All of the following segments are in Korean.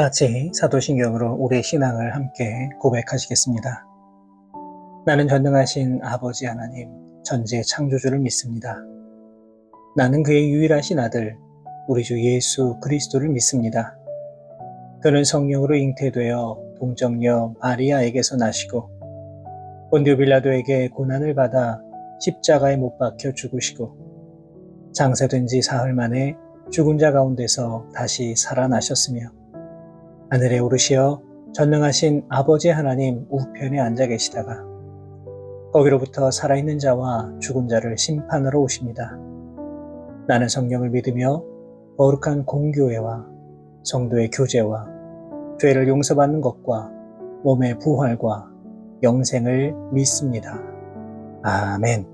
다 같이 사도신경으로 우리의 신앙을 함께 고백하시겠습니다. 나는 전능하신 아버지 하나님, 전지의 창조주를 믿습니다. 나는 그의 유일하신 아들, 우리 주 예수 그리스도를 믿습니다. 그는 성령으로 잉태되어 동정녀 마리아에게서 나시고 본디오 빌라도에게 고난을 받아 십자가에 못 박혀 죽으시고 장사된 지 사흘 만에 죽은 자 가운데서 다시 살아나셨으며 하늘에 오르시어 전능하신 아버지 하나님 우편에 앉아 계시다가 거기로부터 살아있는 자와 죽은 자를 심판하러 오십니다. 나는 성령을 믿으며 거룩한 공교회와 성도의 교제와 죄를 용서받는 것과 몸의 부활과 영생을 믿습니다. 아멘.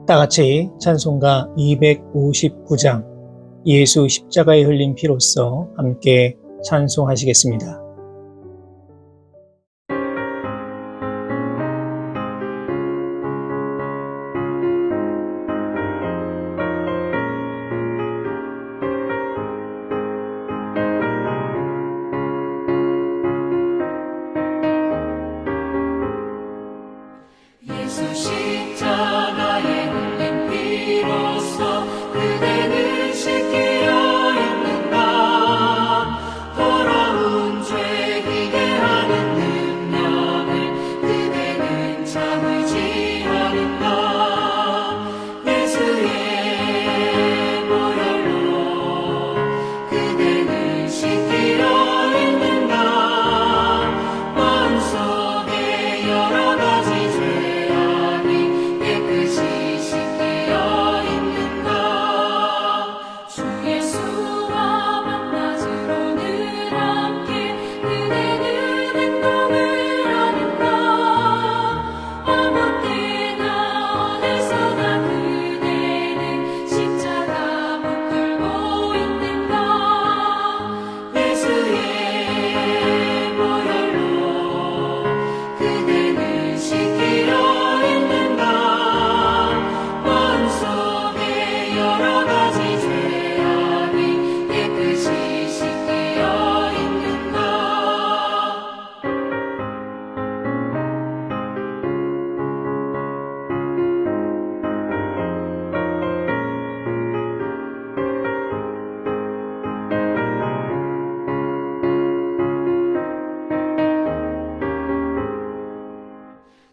다 같이 찬송가 259장 예수 십자가에 흘린 피로써 함께 찬송하시겠습니다. 예수 십자가에 흘린 피로써 그대는 씻기려 있는가. 더러운 죄 희게 하는 능력을 그대는 참을지 하는가. 예수의 보혈로 그대는 씻기려 있는가. 마음속에 여러 가지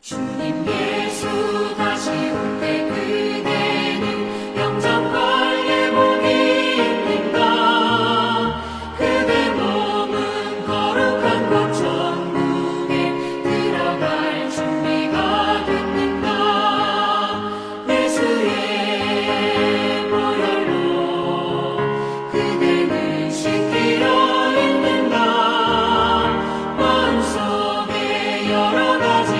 주님 예수 다시 올 때 그대는 영접할 예복이 있는가. 그대 몸은 거룩한 곳 천국에 들어갈 준비가 됐는가. 예수의 보혈로 그대는 씻기려 있는가. 마음속에 여러 가지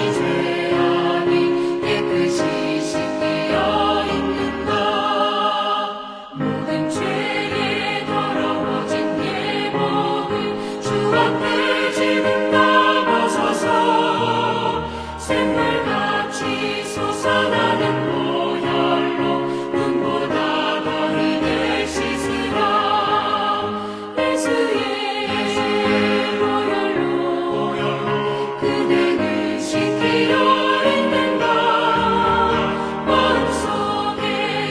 모든 죄에 더러워진 예복을 주 앞에 지금 다 벗어서 샘물같이 솟아나는 보혈로 눈보다 더 희게 씻으라. 예수의 보혈로 그대는 씻기려 있는가. 마음속에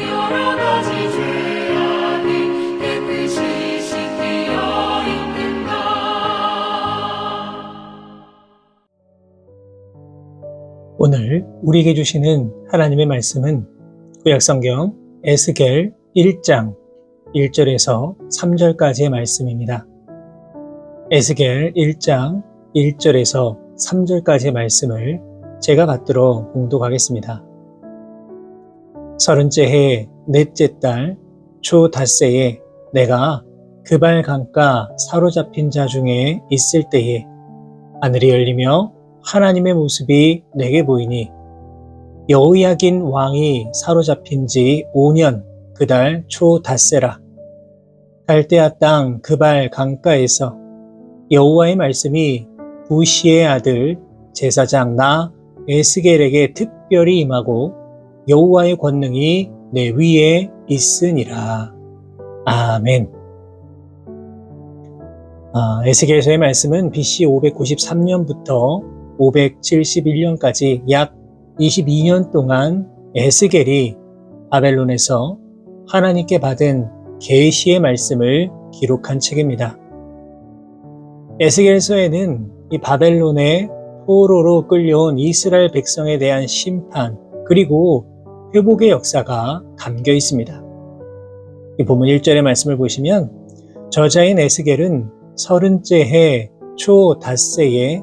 여러 가지 죄악이 깨끗이 씻기려 있는가. 오늘 우리에게 주시는 하나님의 말씀은 구약성경 에스겔 1장 1절에서 3절까지의 말씀입니다. 에스겔 1장 1절에서 3절까지의 말씀을 제가 받들어 봉독하겠습니다. 30째 해 넷째 달 초 닷새에 내가 그발 강가 사로잡힌 자 중에 있을 때에 하늘이 열리며 하나님의 모습이 내게 보이니 여호야긴 왕이 사로잡힌 지 5년 그달 초 닷새라. 갈대아 땅 그발 강가에서 여호와의 말씀이 부시의 아들 제사장 나 에스겔에게 특별히 임하고 여호와의 권능이 내 위에 있으니라. 아멘. 에스겔서의 말씀은 BC 593년부터 571년까지 약 22년 동안 에스겔이 바벨론에서 하나님께 받은 계시의 말씀을 기록한 책입니다. 에스겔서에는 이 바벨론의 포로로 끌려온 이스라엘 백성에 대한 심판 그리고 회복의 역사가 담겨 있습니다. 이 본문 1절의 말씀을 보시면 저자인 에스겔은 30째 해 초 닷새에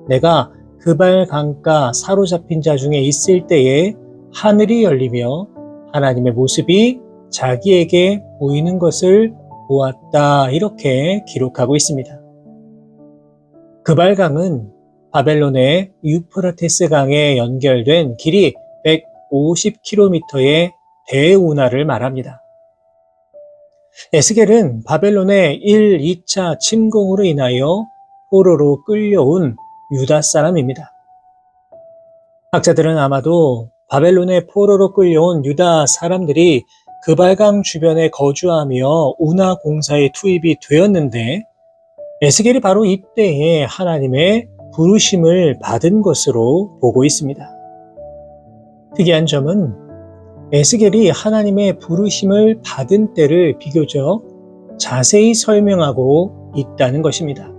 내가 그발 강가 사로잡힌 자 중에 있을 때에 하늘이 열리며 하나님의 모습이 자기에게 보이는 것을 보았다 이렇게 기록하고 있습니다. 그발 강은 바벨론의 유프라테스 강에 연결된 길이 150km의 대운하를 말합니다. 에스겔은 바벨론의 1, 2차 침공으로 인하여 포로로 끌려온 유다 사람입니다. 학자들은 아마도 바벨론의 포로로 끌려온 유다 사람들이 그발강 주변에 거주하며 운하 공사에 투입이 되었는데 에스겔이 바로 이때에 하나님의 부르심을 받은 것으로 보고 있습니다. 특이한 점은 에스겔이 하나님의 부르심을 받은 때를 비교적 자세히 설명하고 있다는 것입니다.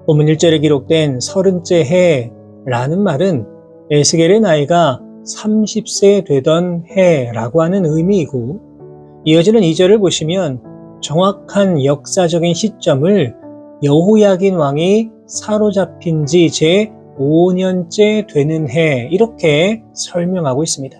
본문 1절에 기록된 30째 해라는 말은 에스겔의 나이가 30세 되던 해라고 하는 의미이고 이어지는 2절을 보시면 정확한 역사적인 시점을 여호야긴 왕이 사로잡힌 지 제 5년째 되는 해 이렇게 설명하고 있습니다.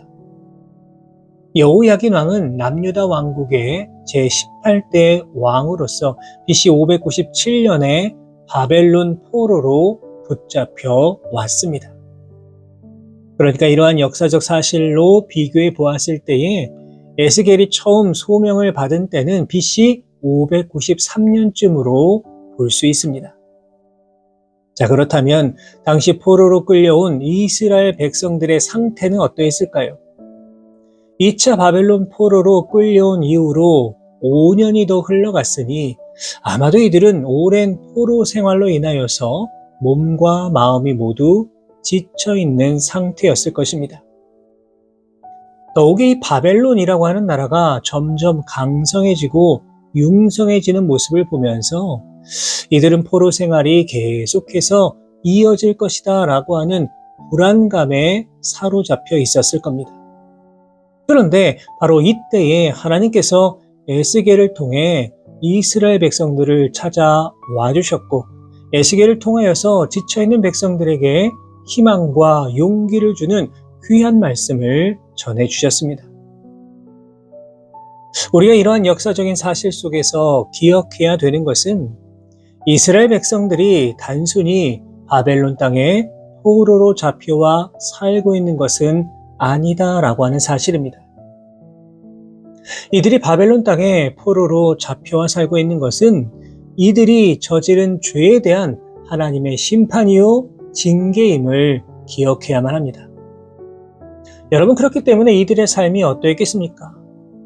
여호야긴 왕은 남유다 왕국의 제18대 왕으로서 BC 597년에 바벨론 포로로 붙잡혀 왔습니다. 그러니까 이러한 역사적 사실로 비교해 보았을 때에 에스겔이 처음 소명을 받은 때는 BC 593년쯤으로 볼 수 있습니다. 자, 그렇다면 당시 포로로 끌려온 이스라엘 백성들의 상태는 어떠했을까요? 2차 바벨론 포로로 끌려온 이후로 5년이 더 흘러갔으니 아마도 이들은 오랜 포로 생활로 인하여서 몸과 마음이 모두 지쳐있는 상태였을 것입니다. 더욱이 이 바벨론이라고 하는 나라가 점점 강성해지고 융성해지는 모습을 보면서 이들은 포로 생활이 계속해서 이어질 것이다 라고 하는 불안감에 사로잡혀 있었을 겁니다. 그런데 바로 이때에 하나님께서 에스겔을 통해 이스라엘 백성들을 찾아와 주셨고 에스겔을 통하여서 지쳐있는 백성들에게 희망과 용기를 주는 귀한 말씀을 전해주셨습니다. 우리가 이러한 역사적인 사실 속에서 기억해야 되는 것은 이스라엘 백성들이 단순히 바벨론 땅에 포로로 잡혀와 살고 있는 것은 아니다라고 하는 사실입니다. 이들이 바벨론 땅에 포로로 잡혀와 살고 있는 것은 이들이 저지른 죄에 대한 하나님의 심판이요 징계임을 기억해야만 합니다. 여러분, 그렇기 때문에 이들의 삶이 어떠했겠습니까?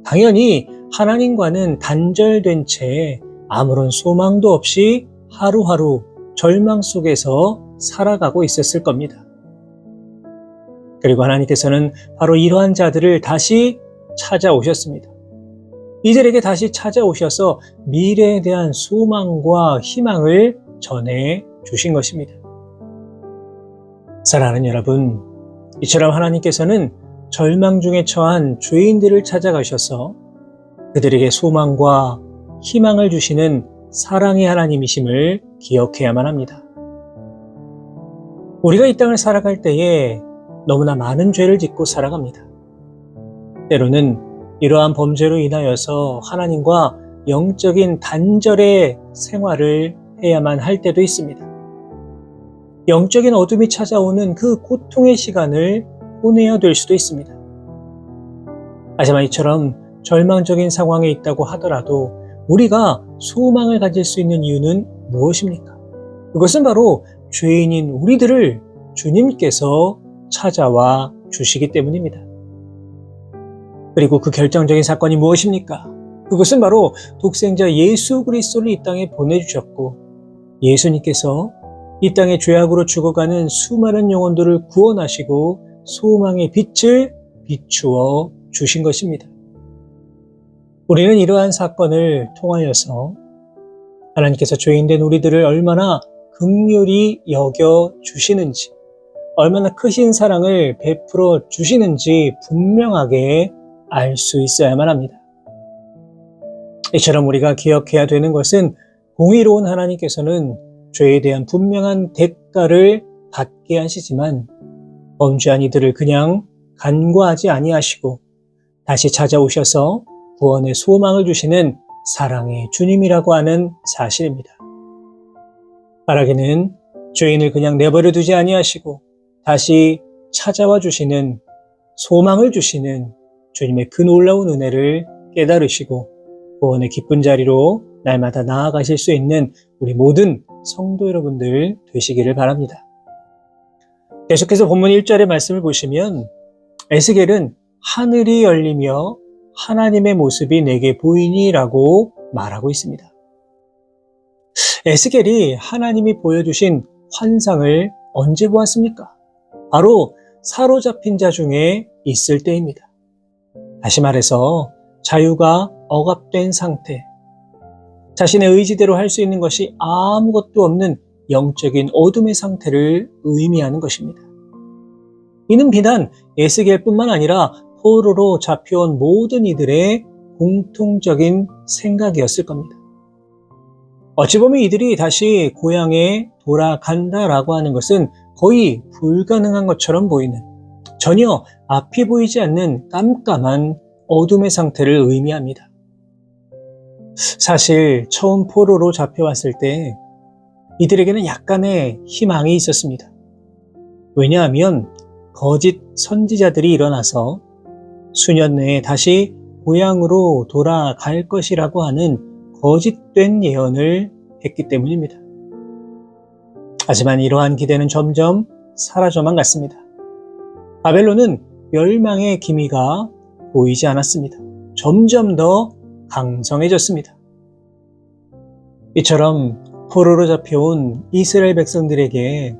당연히 하나님과는 단절된 채 아무런 소망도 없이 하루하루 절망 속에서 살아가고 있었을 겁니다. 그리고 하나님께서는 바로 이러한 자들을 다시 찾아오셨습니다. 이들에게 다시 찾아오셔서 미래에 대한 소망과 희망을 전해 주신 것입니다. 사랑하는 여러분, 이처럼 하나님께서는 절망 중에 처한 죄인들을 찾아가셔서 그들에게 소망과 희망을 주시는 사랑의 하나님이심을 기억해야만 합니다. 우리가 이 땅을 살아갈 때에 너무나 많은 죄를 짓고 살아갑니다. 때로는 이러한 범죄로 인하여서 하나님과 영적인 단절의 생활을 해야만 할 때도 있습니다. 영적인 어둠이 찾아오는 그 고통의 시간을 보내야 될 수도 있습니다. 하지만 이처럼 절망적인 상황에 있다고 하더라도 우리가 소망을 가질 수 있는 이유는 무엇입니까? 그것은 바로 죄인인 우리들을 주님께서 찾아와 주시기 때문입니다. 그리고 그 결정적인 사건이 무엇입니까? 그것은 바로 독생자 예수 그리스도를 이 땅에 보내주셨고, 예수님께서 이 땅의 죄악으로 죽어가는 수많은 영혼들을 구원하시고 소망의 빛을 비추어 주신 것입니다. 우리는 이러한 사건을 통하여서 하나님께서 죄인된 우리들을 얼마나 긍휼히 여겨 주시는지, 얼마나 크신 사랑을 베풀어 주시는지 분명하게 알 수 있어야만 합니다. 이처럼 우리가 기억해야 되는 것은 공의로운 하나님께서는 죄에 대한 분명한 대가를 받게 하시지만 범죄한 이들을 그냥 간과하지 아니하시고 다시 찾아오셔서 구원의 소망을 주시는 사랑의 주님이라고 하는 사실입니다. 바라기는 죄인을 그냥 내버려 두지 아니하시고 다시 찾아와 주시는, 소망을 주시는 주님의 그 놀라운 은혜를 깨달으시고 구원의 기쁜 자리로 날마다 나아가실 수 있는 우리 모든 성도 여러분들 되시기를 바랍니다. 계속해서 본문 1절의 말씀을 보시면 에스겔은 하늘이 열리며 하나님의 모습이 내게 보이니 라고 말하고 있습니다. 에스겔이 하나님이 보여주신 환상을 언제 보았습니까? 바로 사로잡힌 자 중에 있을 때입니다. 다시 말해서 자유가 억압된 상태, 자신의 의지대로 할 수 있는 것이 아무것도 없는 영적인 어둠의 상태를 의미하는 것입니다. 이는 비단 에스겔뿐만 아니라 포로로 잡혀온 모든 이들의 공통적인 생각이었을 겁니다. 어찌 보면 이들이 다시 고향에 돌아간다라고 하는 것은 거의 불가능한 것처럼 보이는, 전혀 앞이 보이지 않는 깜깜한 어둠의 상태를 의미합니다. 사실 처음 포로로 잡혀왔을 때 이들에게는 약간의 희망이 있었습니다. 왜냐하면 거짓 선지자들이 일어나서 수년 내에 다시 고향으로 돌아갈 것이라고 하는 거짓된 예언을 했기 때문입니다. 하지만 이러한 기대는 점점 사라져만 갔습니다. 바벨론은 멸망의 기미가 보이지 않았습니다. 점점 더 강성해졌습니다. 이처럼 포로로 잡혀온 이스라엘 백성들에게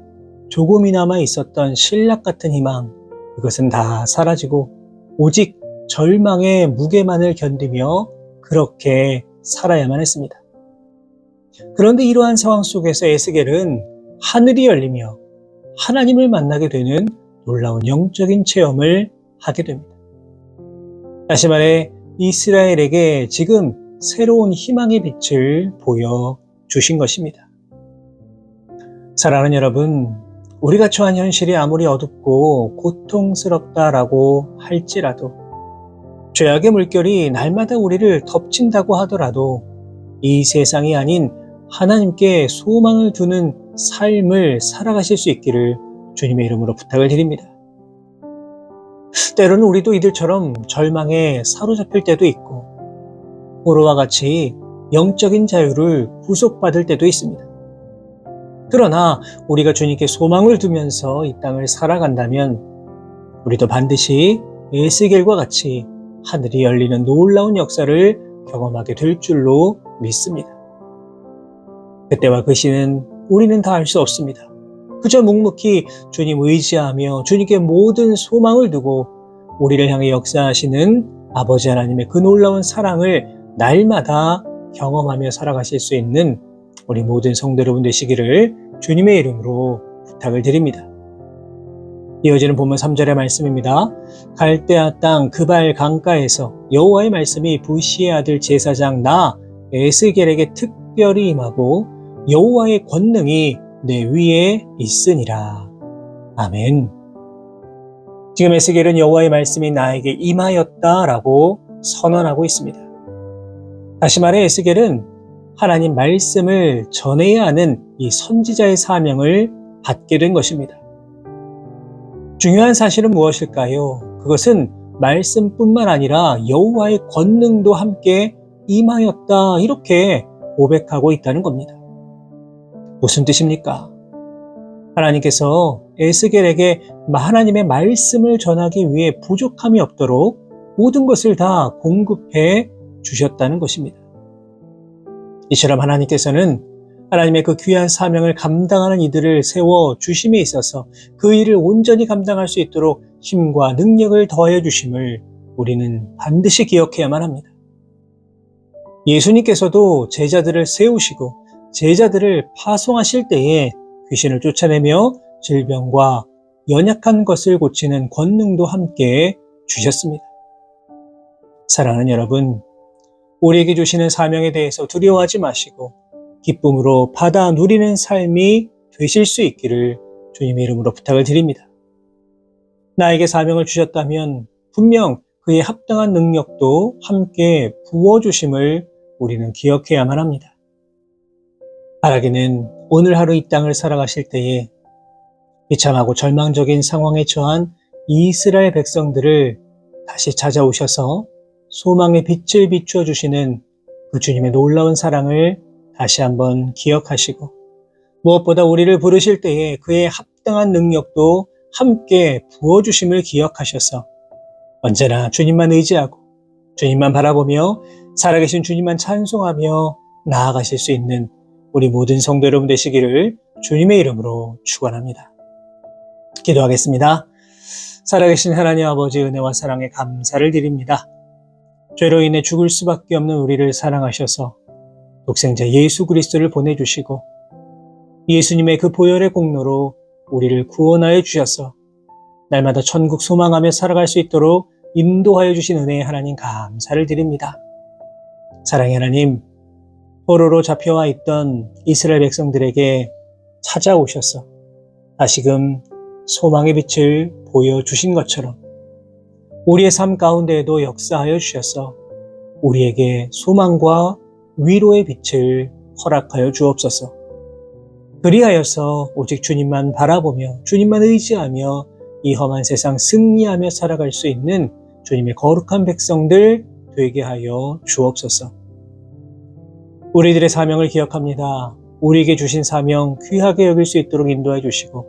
조금이나마 있었던 신락 같은 희망, 그것은 다 사라지고 오직 절망의 무게만을 견디며 그렇게 살아야만 했습니다. 그런데 이러한 상황 속에서 에스겔은 하늘이 열리며 하나님을 만나게 되는 놀라운 영적인 체험을 하게 됩니다. 다시 말해 이스라엘에게 지금 새로운 희망의 빛을 보여주신 것입니다. 사랑하는 여러분, 우리가 처한 현실이 아무리 어둡고 고통스럽다라고 할지라도, 죄악의 물결이 날마다 우리를 덮친다고 하더라도 이 세상이 아닌 하나님께 소망을 두는 삶을 살아가실 수 있기를 주님의 이름으로 부탁을 드립니다. 때로는 우리도 이들처럼 절망에 사로잡힐 때도 있고 포로와 같이 영적인 자유를 구속받을 때도 있습니다. 그러나 우리가 주님께 소망을 두면서 이 땅을 살아간다면 우리도 반드시 에스겔과 같이 하늘이 열리는 놀라운 역사를 경험하게 될 줄로 믿습니다. 그때와 그 시는 우리는 다 알 수 없습니다. 그저 묵묵히 주님 의지하며 주님께 모든 소망을 두고 우리를 향해 역사하시는 아버지 하나님의 그 놀라운 사랑을 날마다 경험하며 살아가실 수 있는 우리 모든 성도 여러분 되시기를 주님의 이름으로 부탁을 드립니다. 이어지는 본문 3절의 말씀입니다. 갈대아 땅 그발 강가에서 여호와의 말씀이 부시의 아들 제사장 나 에스겔에게 특별히 임하고 여호와의 권능이 내 위에 있으니라. 아멘. 지금 에스겔은 여호와의 말씀이 나에게 임하였다라고 선언하고 있습니다. 다시 말해 에스겔은 하나님 말씀을 전해야 하는 이 선지자의 사명을 받게 된 것입니다. 중요한 사실은 무엇일까요? 그것은 말씀뿐만 아니라 여호와의 권능도 함께 임하였다, 이렇게 고백하고 있다는 겁니다. 무슨 뜻입니까? 하나님께서 에스겔에게 하나님의 말씀을 전하기 위해 부족함이 없도록 모든 것을 다 공급해 주셨다는 것입니다. 이처럼 하나님께서는 하나님의 그 귀한 사명을 감당하는 이들을 세워 주심에 있어서 그 일을 온전히 감당할 수 있도록 힘과 능력을 더하여 주심을 우리는 반드시 기억해야만 합니다. 예수님께서도 제자들을 세우시고 제자들을 파송하실 때에 귀신을 쫓아내며 질병과 연약한 것을 고치는 권능도 함께 주셨습니다. 사랑하는 여러분, 우리에게 주시는 사명에 대해서 두려워하지 마시고 기쁨으로 받아 누리는 삶이 되실 수 있기를 주님의 이름으로 부탁을 드립니다. 나에게 사명을 주셨다면 분명 그에 합당한 능력도 함께 부어주심을 우리는 기억해야만 합니다. 바라기는 오늘 하루 이 땅을 살아가실 때에 비참하고 절망적인 상황에 처한 이스라엘 백성들을 다시 찾아오셔서 소망의 빛을 비추어 주시는 그 주님의 놀라운 사랑을 다시 한번 기억하시고 무엇보다 우리를 부르실 때에 그의 합당한 능력도 함께 부어주심을 기억하셔서 언제나 주님만 의지하고 주님만 바라보며 살아계신 주님만 찬송하며 나아가실 수 있는 우리 모든 성도 여러분 되시기를 주님의 이름으로 축원합니다. 기도하겠습니다. 살아계신 하나님 아버지 은혜와 사랑에 감사를 드립니다. 죄로 인해 죽을 수밖에 없는 우리를 사랑하셔서 독생자 예수 그리스도를 보내주시고 예수님의 그 보혈의 공로로 우리를 구원하여 주셔서 날마다 천국 소망하며 살아갈 수 있도록 인도하여 주신 은혜의 하나님 감사를 드립니다. 사랑의 하나님, 포로로 잡혀와 있던 이스라엘 백성들에게 찾아오셔서 다시금 소망의 빛을 보여주신 것처럼 우리의 삶 가운데에도 역사하여 주셔서 우리에게 소망과 위로의 빛을 허락하여 주옵소서. 그리하여서 오직 주님만 바라보며 주님만 의지하며 이 험한 세상 승리하며 살아갈 수 있는 주님의 거룩한 백성들 되게 하여 주옵소서. 우리들의 사명을 기억합니다. 우리에게 주신 사명 귀하게 여길 수 있도록 인도해 주시고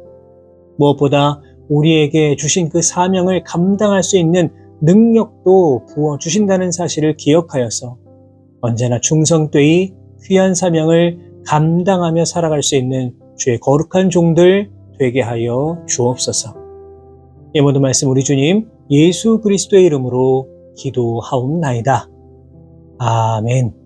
무엇보다 우리에게 주신 그 사명을 감당할 수 있는 능력도 부어주신다는 사실을 기억하여서 언제나 충성되이 귀한 사명을 감당하며 살아갈 수 있는 주의 거룩한 종들 되게 하여 주옵소서. 이 모든 말씀 우리 주님 예수 그리스도의 이름으로 기도하옵나이다. 아멘.